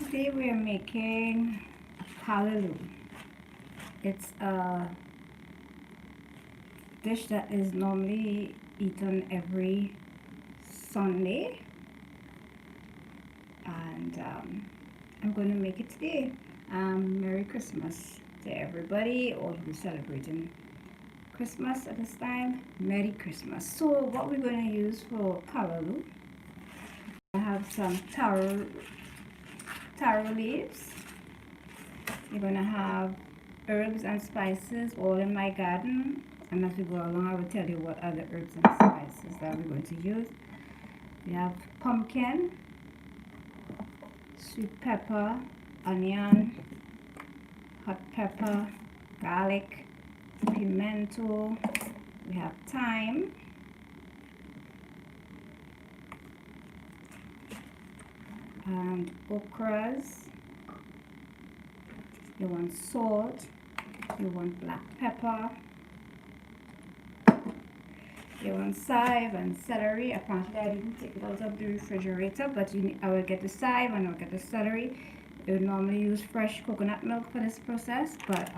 Today we're making callaloo. It's a dish that is normally eaten every Sunday, and I'm going to make it today. Merry Christmas to everybody, all who's celebrating Christmas at this time. Merry Christmas. So what we're going to use for callaloo, I have some taro leaves. You're going to have herbs and spices all in my garden, and as we go along I will tell you what other herbs and spices that we're going to use. We have pumpkin, sweet pepper, onion, hot pepper, garlic, pimento, we have thyme, and okras. You want salt, you want black pepper, you want chive and celery. Apparently I didn't take it out of the refrigerator, but I will get the chive and I'll get the celery. You would normally use fresh coconut milk for this process, but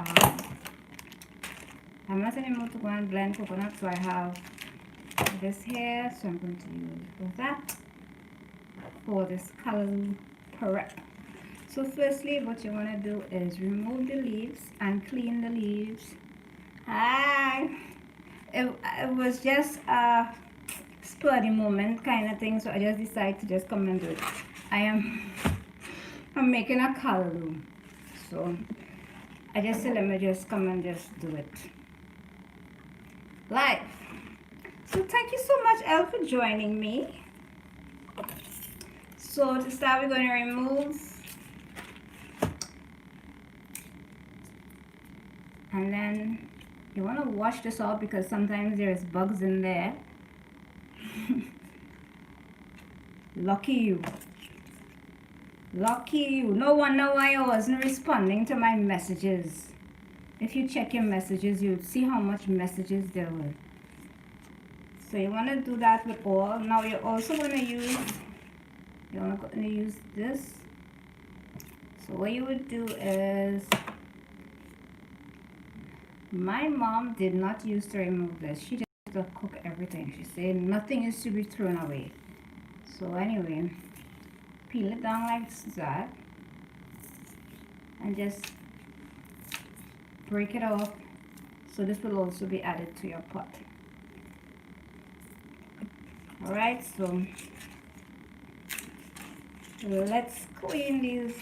I'm not in the mood to go and blend coconut, so I have this here, so I'm going to use that for this callaloo prep. So firstly, what you want to do is remove the leaves and clean the leaves. It was just a spur of the moment kind of thing, so I just decided to just come and do it. I'm making a callaloo, so I just said let me just come and just do it live. So thank you so much, Elle, for joining me. So to start, we're going to remove, and then you want to wash this off because sometimes there's bugs in there. Lucky you. Lucky you. No wonder why I wasn't responding to my messages. If you check your messages, you'll see how much messages there were. So you want to do that with all. Now you're also going to use, this. So what you would do is, my mom did not used to remove this. She just used to cook everything. She said nothing is to be thrown away. So anyway, peel it down like that and just break it off. So this will also be added to your pot. Alright, so let's clean these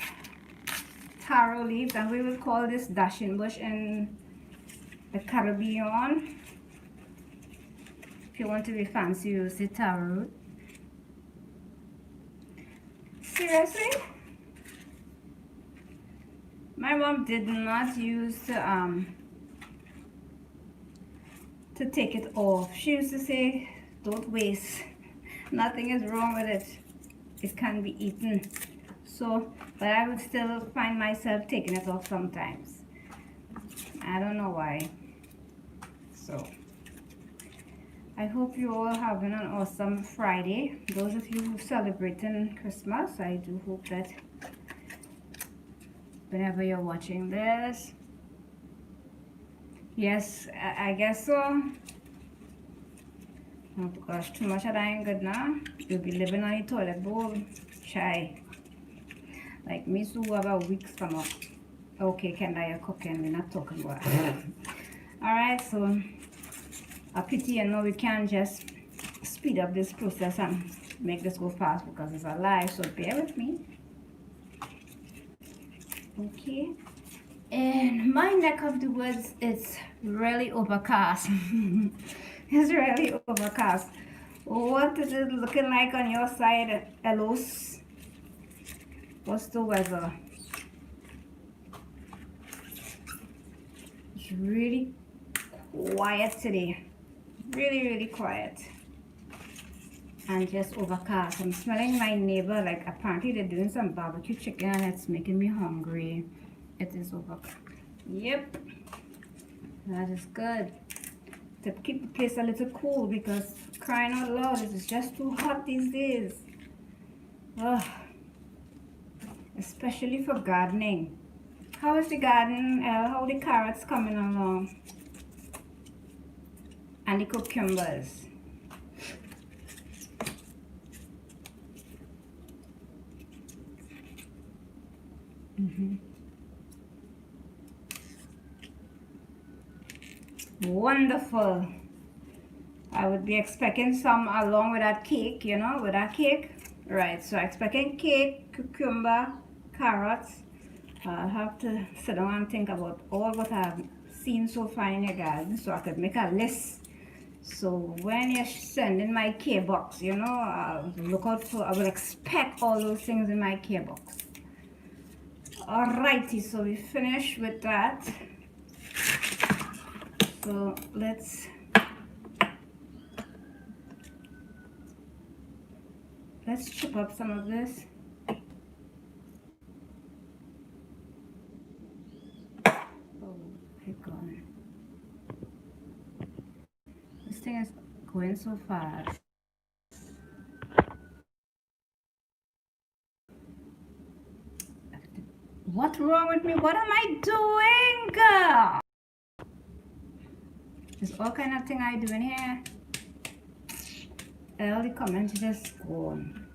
taro leaves, and we will call this dashing bush in the Caribbean. If you want to be fancy, use the taro root. Seriously? My mom did not use to take it off. She used to say, don't waste. Nothing is wrong with it. It can be eaten. So, but I would still find myself taking it off sometimes. I don't know why. So I hope you all having an awesome Friday. Those of you who celebrating Christmas, I do hope that whenever you're watching this, yes, I guess so. Oh gosh, too much of that ain't good now. You'll be living on the toilet bowl. Shy. Like me, so about weeks from now. Okay, Kendra, you're cooking. We're not talking about it. Alright, so a pity, you know, we can't just speed up this process and make this go fast because it's alive, so bear with me. Okay, in my neck of the woods, it's really overcast. It's really overcast. What is it looking like on your side, Elos? What's the weather? It's really quiet today. Really quiet. And just overcast. I'm smelling my neighbor, like apparently they're doing some barbecue chicken and it's making me hungry. It is overcast. Yep. That is good. To keep the place a little cool, because crying out loud, it's just too hot these days. Ugh. especially for gardening. How is the garden, how the carrots coming along? And the cucumbers. Wonderful. I would be expecting some along with that cake, you know, with that cake. Right, so expecting cake, cucumber, carrots. I'll have to sit down and think about all what I've seen so far in your garden so I could make a list. So when you're sending my care box, you know, I'll look out for, I will expect all those things in my care box. Alrighty, so we finished with that. So let's chip up some of this. Oh my God. This thing is going so fast. What's wrong with me? What am I doing? There's all kind of thing I do in here. All the comments just gone.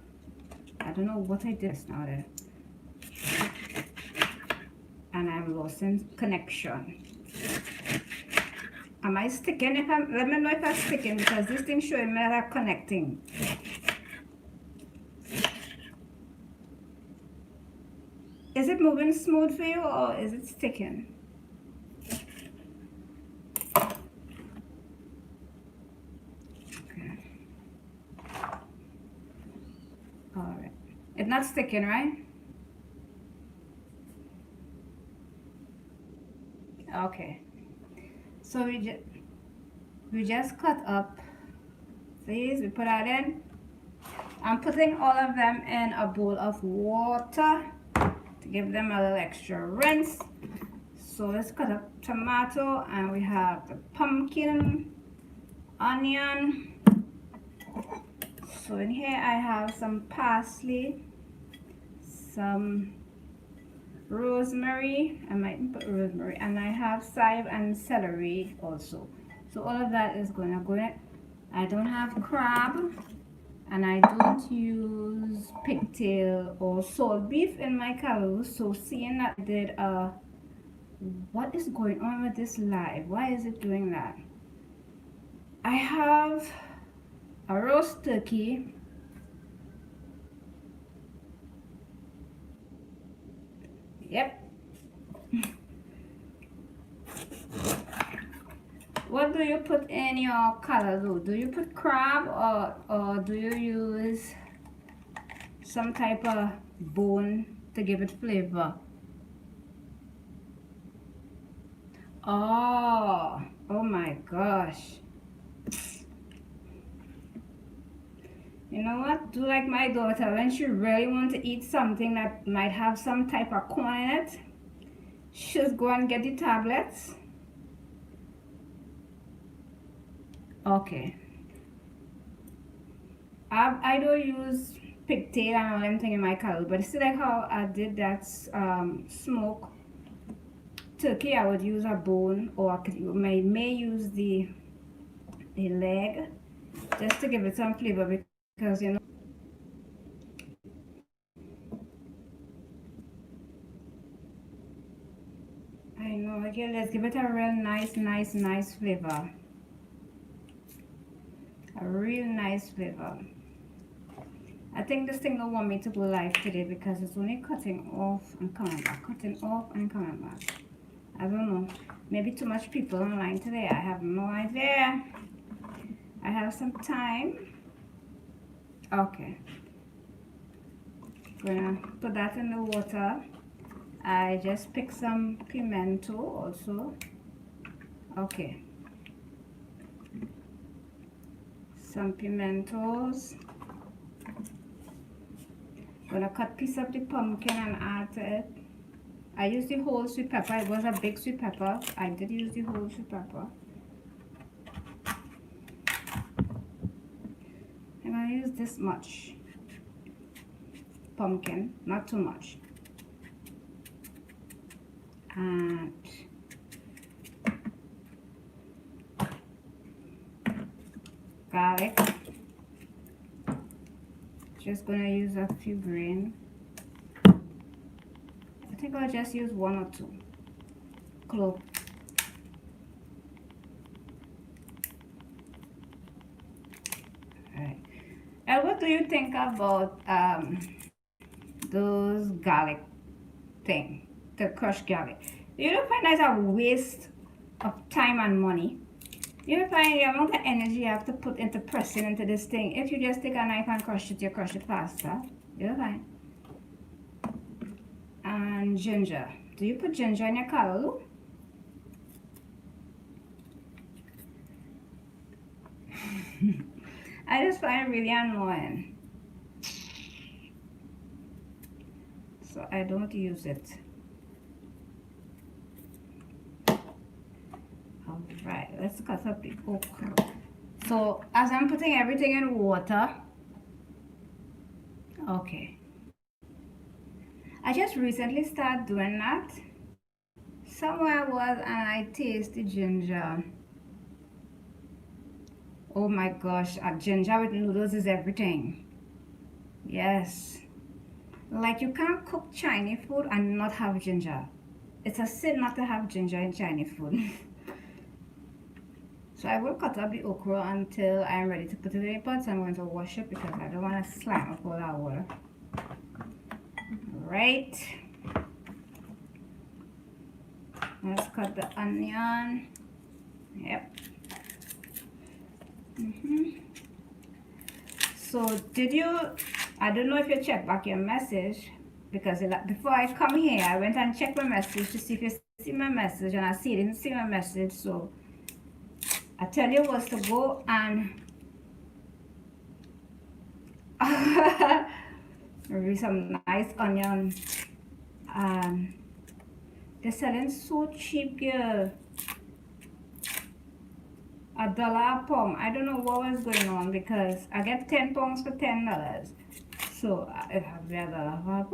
I don't know what I did now there. And I'm losing connection. Am I sticking? Let me know if I'm sticking because this thing showing me that I'm connecting. Is it moving smooth for you or is it sticking? Okay. Alright. It's not sticking, right? Okay. So we just cut up these. We put that in. I'm putting all of them in a bowl of water to give them a little extra rinse. So let's cut up tomato, and we have the pumpkin, onion. So in here I have some parsley, some rosemary. I might put rosemary, and I have chive and celery also. So all of that is going to go in. I don't have crab, and I don't use pigtail or salt beef in my callaloo. So seeing that I did what is going on with this live? Why is it doing that? I have a roast turkey. Yep. What do you put in your callaloo? Do you put crab or do you use some type of bone to give it flavor? Oh my gosh. You know what? Do like my daughter, when she really wants to eat something that might have some type of corn in it, she'll go and get the tablets. Okay. I don't use pigtail and all them thing in my callaloo, but see like how I did that smoke turkey, I would use a bone, or I may use the leg just to give it some flavor, because you know. I know. Okay, let's give it a real nice flavor. A real nice flavor. I think this thing don't want me to go live today because it's only cutting off and coming back, cutting off and coming back. I don't know. Maybe too much people online today. I have no idea. I have some time. Okay. Gonna put that in the water. I just picked some pimento also. Okay. Some pimentos. Gonna cut piece of the pumpkin and add to it. I used the whole sweet pepper. It was a big sweet pepper. I did use the whole sweet pepper. I'm gonna use this much pumpkin, not too much. and garlic. Just gonna use a few grains. I think I'll just use 1 or 2 cloves. Alright. And what do you think about those garlic thing, the crushed garlic? You don't find that's a waste of time and money? You don't find the amount of energy you have to put into pressing into this thing. If you just take a knife and crush it, you crush it faster. You don't find. And ginger. Do you put ginger in your callaloo? I just find it really annoying. So I don't use it. Alright, let's cut up the okra. So as I'm putting everything in water, okay. I just recently started doing that. Somewhere I was and I tasted ginger. Oh my gosh, ginger with noodles is everything. Yes. Like you can't cook Chinese food and not have ginger. It's a sin not to have ginger in Chinese food. So I will cut up the okra until I'm ready to put it in the pot. So I'm going to wash it because I don't want to slime up all that water. Right. Let's cut the onion. Yep. So I don't know if you checked back your message, because before I come here I went and checked my message to see if you see my message, and I didn't see my message. So I tell you was to go and maybe some nice onion. They're selling so cheap, girl. $1 a pound. I don't know what was going on because I get 10 pounds for $10. So it has to be $1 for a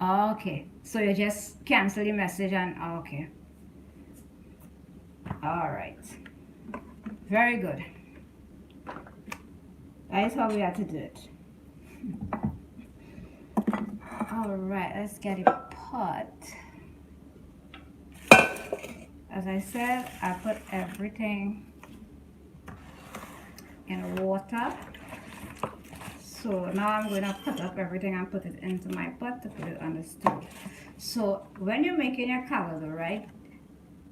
pound. Okay, so you just cancel the message and okay. Alright. Very good. That is how we have to do it. Alright, let's get a pot. As I said, I put everything in water. So now I'm going to put up everything and put it into my pot to put it on the stove. So when you're making your callaloo, right,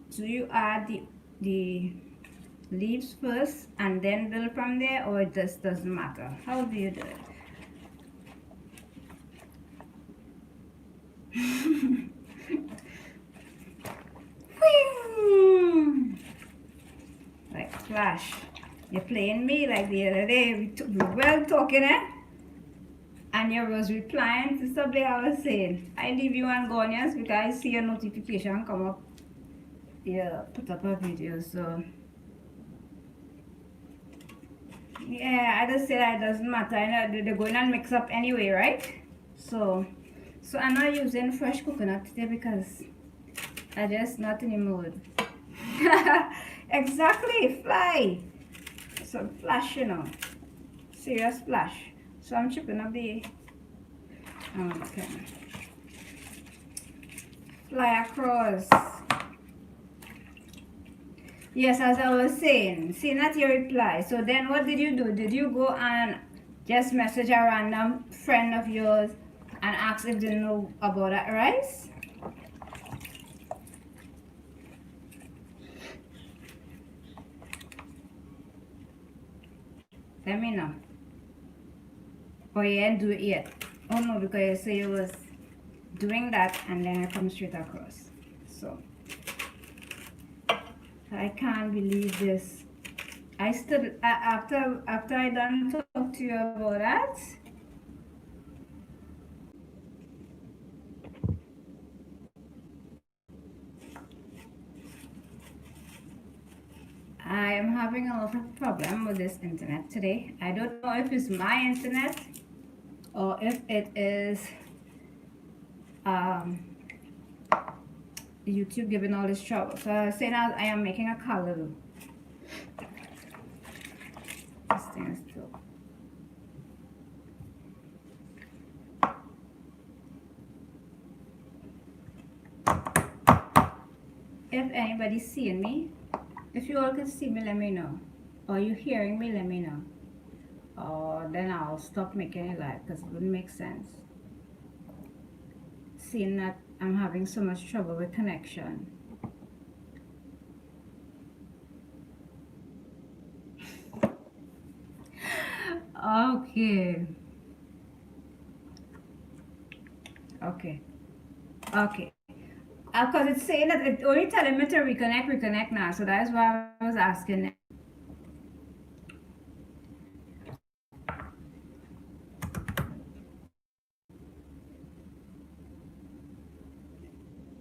do you add the leaves first and then build from there, or it just doesn't matter? How do you do it? Like flash. You're playing me like the other day. We were talking, eh? And you was replying to something I was saying. I leave you on Gonias because I see a notification come up. Yeah, put up a video, so yeah, I just said that it doesn't matter. I know they're going and mix up anyway, right? So I'm not using fresh coconut today because I just not in the mood. Exactly, fly. So flash, you know, serious flash. So I'm chipping up the okay. Fly across. Yes, as I was saying, see, not your reply. So then what did you do? Did you go and just message a random friend of yours and ask if they know about that rice? Let me know. Oh, you didn't do it yet. Oh no, because you say you was doing that and then I come straight across. So I can't believe this. I still after I done talk to you about that. I am having a lot of problem with this internet today. I don't know if it's my internet or if it is YouTube giving all this trouble. So I was saying I am making a callaloo. This thing is still. If anybody's seeing me, if you all can see me, let me know. Or you hearing me, let me know. Or then I'll stop making it live because it wouldn't make sense. Seeing that I'm having so much trouble with connection. Okay. Okay. Okay. Because it's saying that it's only telling me to reconnect now. So that's why I was asking.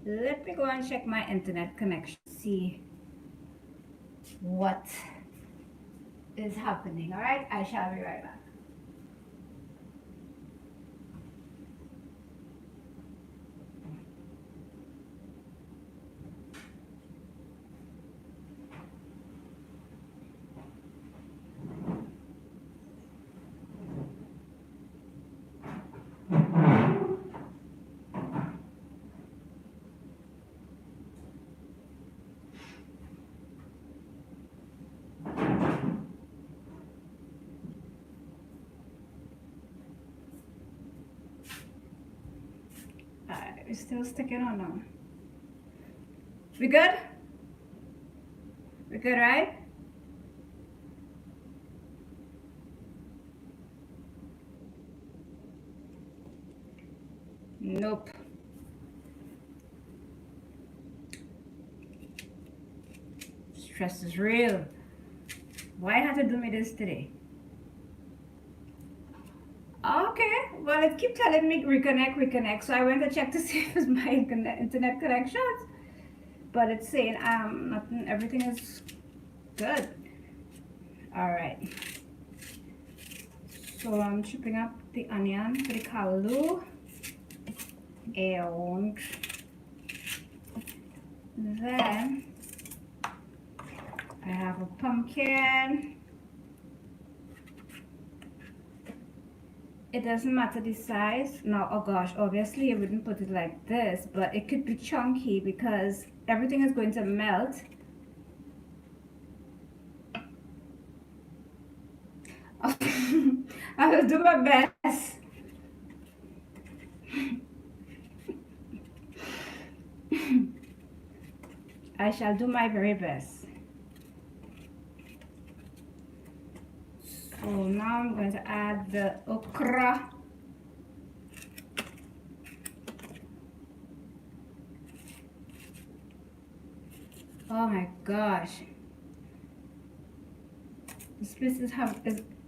Let me go and check my internet connection. See what is happening. All right. I shall be right back. It's still sticking on now. We good? We good, right? Nope. Stress is real. Why have to do me this today? Okay, well it keep telling me reconnect. So I went to check to see if it's my internet connections, but it's saying nothing. Everything is good. All right. So I'm chopping up the onion for the callaloo, and then I have a pumpkin. It doesn't matter the size. Now, oh gosh, obviously I wouldn't put it like this, but it could be chunky because everything is going to melt. I will do my best. I shall do my very best. So now I'm going to add the okra. Oh my gosh. This place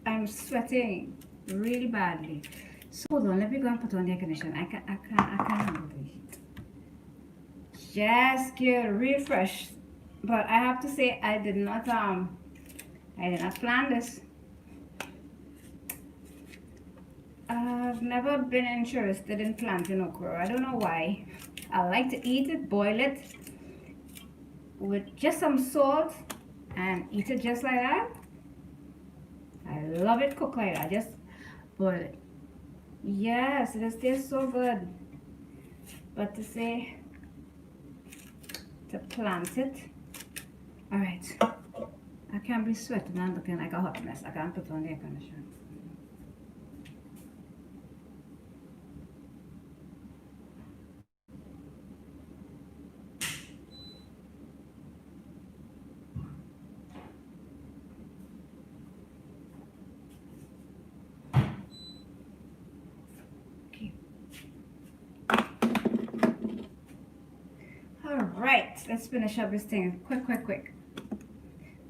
I'm sweating really badly. So hold on, let me go and put on the air conditioner. I can't handle the heat. Just get refreshed. But I have to say I did not plan this. I've never been interested in planting okra. I don't know why. I like to eat it, boil it with just some salt and eat it just like that. I love it cooked like that. Just boil it. Yes, it just tastes so good. But to say to plant it. Alright. I can't be sweating and looking like a hot mess. I can't put on the air conditioner. Alright, let's finish up this thing. Quick.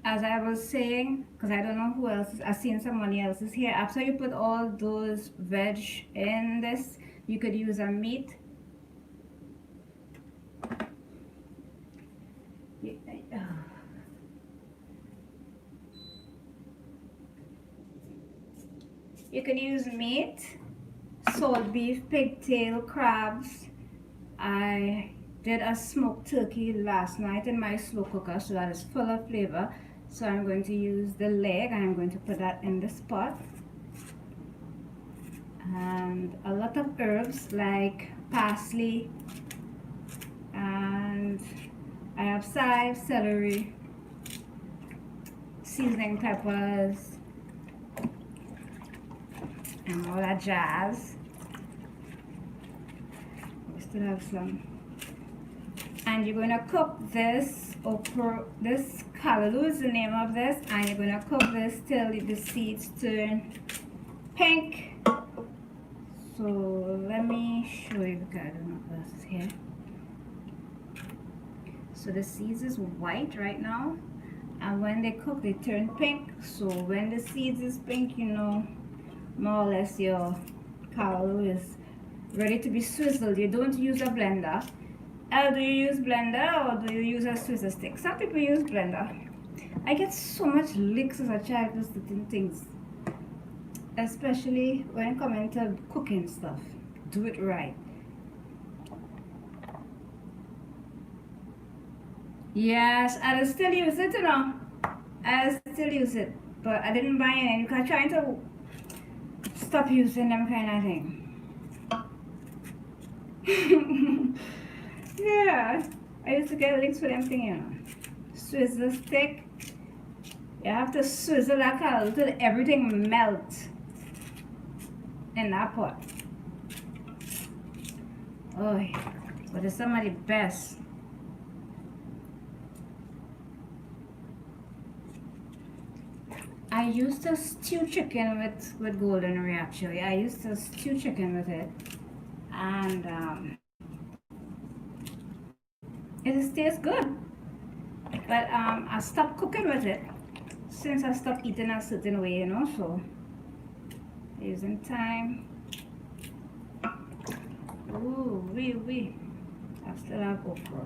As I was saying, because I don't know who else, I've seen somebody else's here. After you put all those veg in this, you could use a meat. You can use meat salt beef, pigtail, crabs. I did a smoked turkey last night in my slow cooker, so that is full of flavor. So I'm going to use the leg and I'm going to put that in this pot. And a lot of herbs like parsley, and I have chive, celery, seasoning peppers, and all that jazz. We still have some. And you're going to cook this okra, this callaloo is the name of this, and you're going to cook this till the seeds turn pink. So let me show you, because I don't know what else is here. So the seeds is white right now, and when they cook they turn pink. So when the seeds is pink, you know, more or less your callaloo is ready to be swizzled. You don't use a blender. Do you use blender or do you use a Swiss stick? Some people use blender. I get so much licks as a child with certain things, especially when it comes to cooking stuff. Do it right. Yes, I still use it, you know. I still use it, but I didn't buy any because I'm trying to stop using them kind of thing. Yeah, I used to get licks for them thing, you know. Swizzle stick. You have to swizzle that callaloo till everything melts in that pot. Oh, but it's some of the best. I used to stew chicken with golden ray actually. I used to stew chicken with it, and it tastes good. But I stopped cooking with it since I stopped eating a certain way, you know. So using time. Ooh, I still have okra.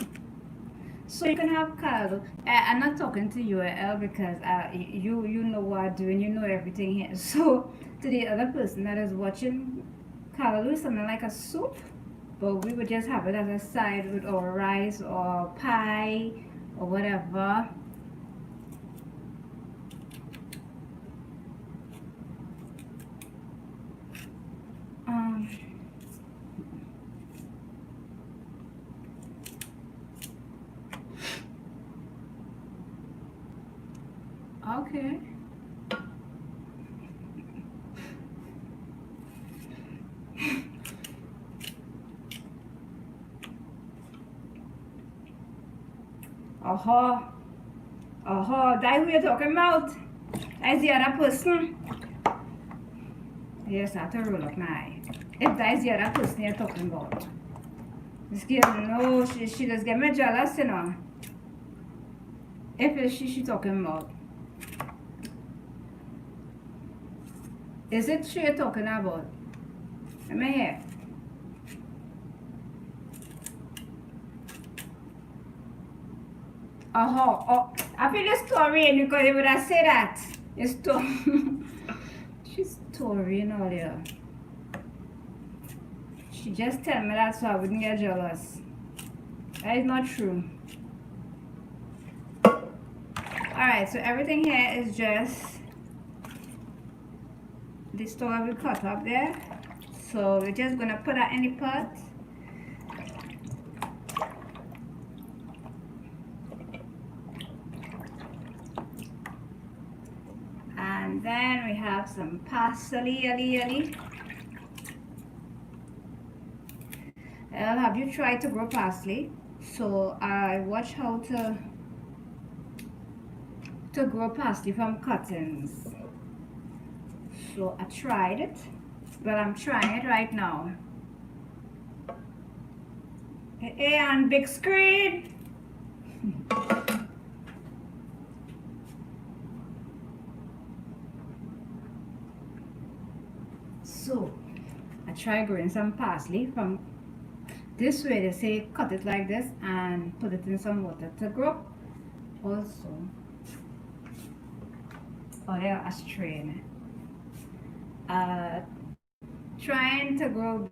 So you can have callaloo. I'm not talking to you, because you know what I'm doing. You know everything here. So to the other person that is watching, callaloo is something like a soup, but we would just have it as a side with our rice or pie or whatever. Okay. That who you're talking about? That's the other person. Yes, I have to roll up my eye. If that's the other person you're talking about. This girl, no, she just get me jealous, you know. If it's she talking about. Is it she you're talking about? Let me hear. Oh, I feel the story because they would have said that. It's she's storying earlier. She just tell me that so I wouldn't get jealous. That is not true. Alright, so everything here is just the store we cut up there. So we're just gonna put that in the pot. And then we have some parsley. Have you tried to grow parsley? So I watched how to grow parsley from cuttings. So I tried it, but I'm trying it right now. Hey, on big screen. So I tried growing some parsley from this way. They say cut it like this and put it in some water to grow. Also, oh, they are a strain. trying to grow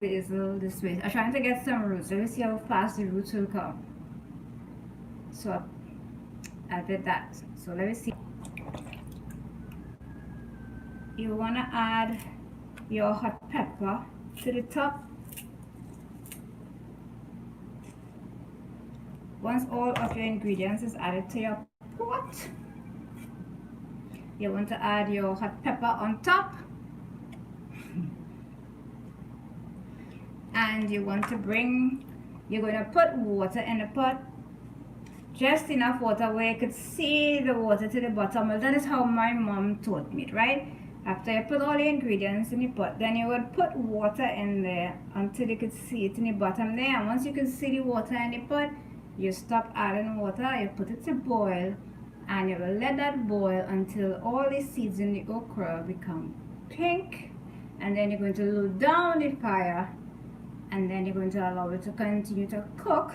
basil this way. I'm trying to get some roots. Let me see how fast the roots will come. So I did that. So let me see. You want to add your hot pepper to the top. Once all of your ingredients is added to your pot, you want to add your hot pepper on top, and you're going to put water in the pot, just enough water where you could see the water to the bottom. Well, that is how my mom taught me, right? After you put all the ingredients in the pot, then you would put water in there until you could see it in the bottom there. And once you can see the water in the pot, you stop adding water, you put it to boil, and you will let that boil until all the seeds in the okra become pink. And then you're going to lower down the fire, and then you're going to allow it to continue to cook.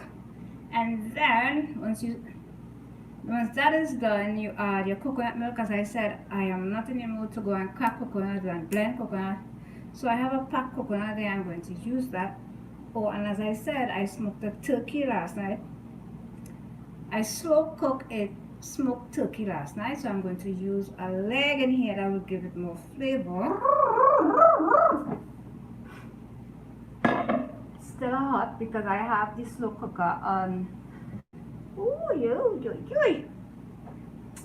And then once that is done, you add your coconut milk. As I said, I am not in the mood to go and crack coconut and blend coconut, so I have a packed coconut there. I'm going to use that. Oh, and as I said, I smoked a turkey last night. I slow cooked a smoked turkey last night, so I'm going to use a leg in here that will give it more flavor. Still hot because I have the slow cooker on.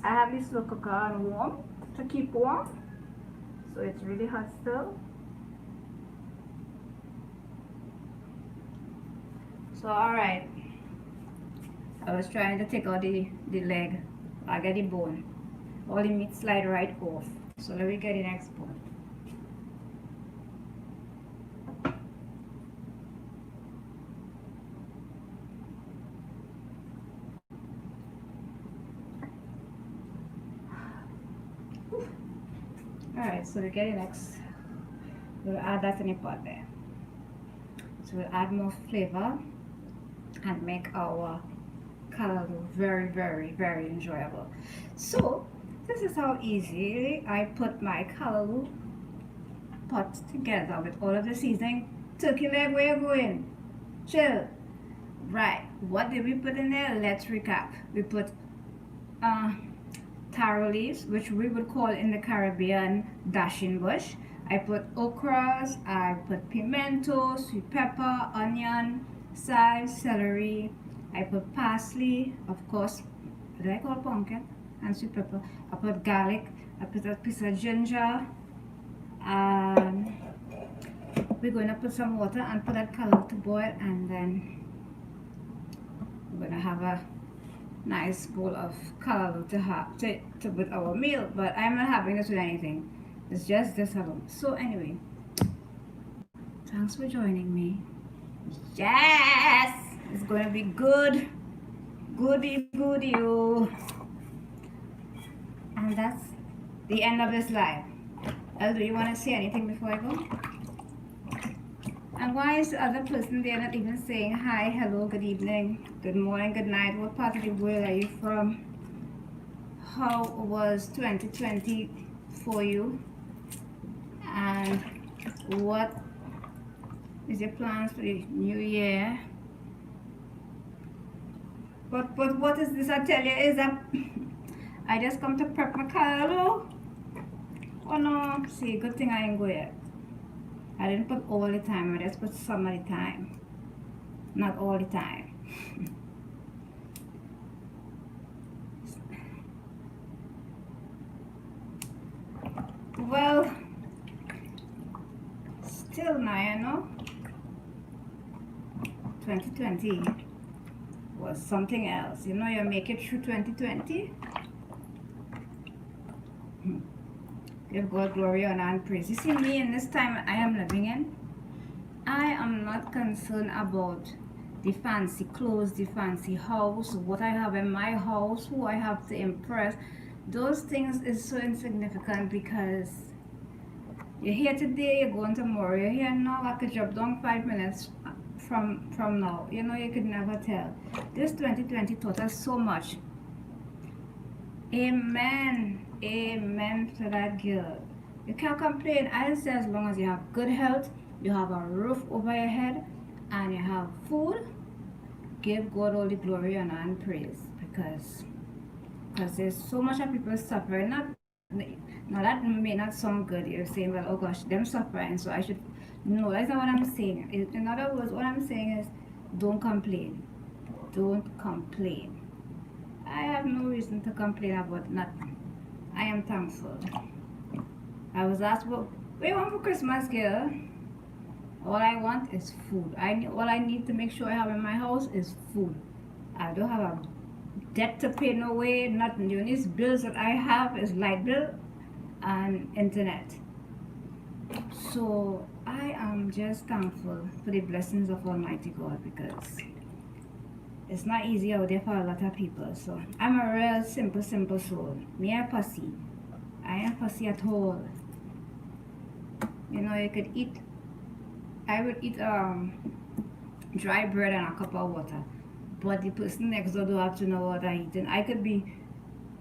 I have this slow cooker on warm to keep warm, so it's really hot still. So alright, I was trying to take out the leg. I get the bone. All the meat slide right off. So let me get the next bone. Alright, so we get the next. We'll add that in the pot there. So we'll add more flavor and make our callaloo very, very, very enjoyable. So this is how easily I put my callaloo pot together with all of the seasoning. Turkey leg, where you going? Chill. Right, what did we put in there? Let's recap. We put taro leaves, which we would call in the Caribbean dashing bush. I put okras, I put pimento, sweet pepper, onion, sage, celery. I put parsley, of course, did I call pumpkin? And sweet pepper. I put garlic, I put a piece of ginger, and we're going to put some water and put that callaloo to boil, and then we're going to have a nice bowl of callaloo to have to with our meal. But I'm not having this with anything. It's just this alone. So anyway, thanks for joining me. Yes, it's going to be good, goody goody. And that's the end of this live. Do you want to say anything before I go? And why is the other person there not even saying hi, hello, good evening, good morning, good night? What part of the world are you from? How was 2020 for you? And what is your plans for the new year? But what is this I tell you is that I just come to prep my callaloo. Oh no, see, good thing I ain't go yet. I didn't put all the time, I just put some of the time. Not all the time. Well, still now, you know, 2020 was something else. You know, you make it through 2020. Give God glory, honor, and praise. You see, me in this time I am living in, I am not concerned about the fancy clothes, the fancy house, what I have in my house, who I have to impress. Those things is so insignificant because you're here today, you're going tomorrow. You're here now, I could drop down 5 minutes from now. You know, you could never tell. This 2020 taught us so much. Amen. Amen to that girl. You can't complain. I say as long as you have good health, you have a roof over your head, and you have food, give God all the glory, honor, and praise. Because there's so much of people suffering. Now that may not sound good. You're saying, well, oh gosh, them suffering, so I should. No, that's not what I'm saying. In other words, what I'm saying is, don't complain. Don't complain. I have no reason to complain about nothing. I am thankful. I was asked, well, what do you want for Christmas, girl? All I want is food. All I need to make sure I have in my house is food. I don't have a debt to pay, no way, nothing. The only bills that I have is light bill and internet. So I am just thankful for the blessings of Almighty God, because it's not easy out there for a lot of people. So I'm a real simple soul. Me a pussy. I ain't fussy at all. You know, you could eat. I would eat dry bread and a cup of water, but the person next door don't have to know what I'm eating. I could be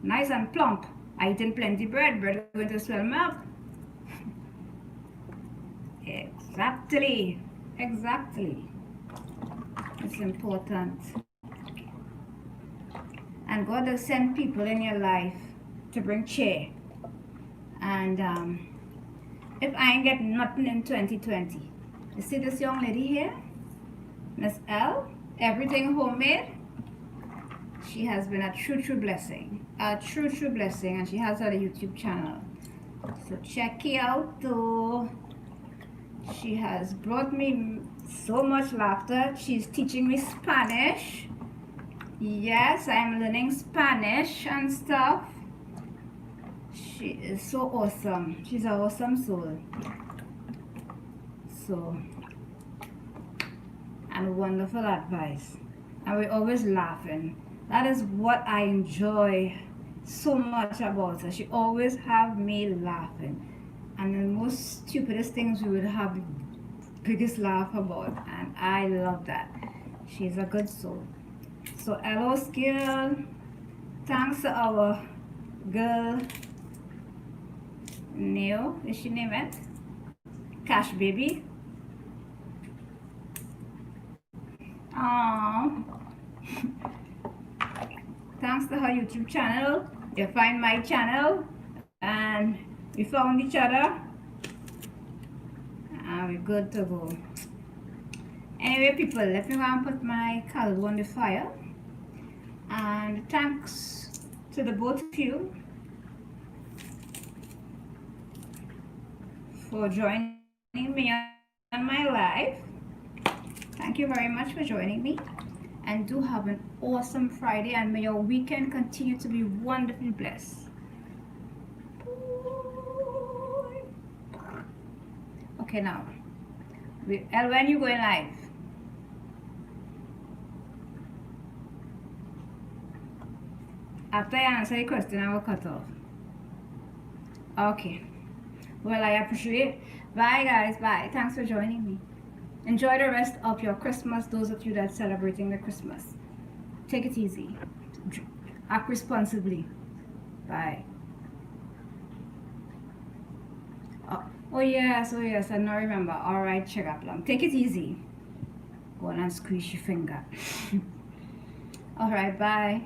nice and plump. I eating plenty bread. Bread going to swell me up. Exactly. It's important. And God will send people in your life to bring cheer. And if I ain't get nothing in 2020, you see this young lady here, Miss L, everything homemade. She has been a true blessing. A true blessing, and she has her YouTube channel. So check it out too. She has brought me so much laughter. She's teaching me Spanish. Yes, I'm learning Spanish and stuff. She is so awesome. She's an awesome soul. So, and wonderful advice. And we're always laughing. That is what I enjoy so much about her. She always have me laughing. And the most stupidest things we would have the biggest laugh about. And I love that. She's a good soul. So hello skill. Thanks to our girl Neo, is she name it? Cash baby. Aww. Thanks to her YouTube channel. You find my channel and we found each other and we're good to go. Anyway people, let me go and put my candle on the fire. And thanks to the both of you for joining me on my live. Thank you very much for joining me, and do have an awesome Friday, and may your weekend continue to be wonderfully blessed. Okay, now when you going live? After I answer the question, I will cut off. Okay. Well, I appreciate it. Bye, guys. Bye. Thanks for joining me. Enjoy the rest of your Christmas, those of you that are celebrating the Christmas. Take it easy. Act responsibly. Bye. Oh yes, I now remember. Alright, check up long. Take it easy. Go on and squeeze your finger. Alright, bye.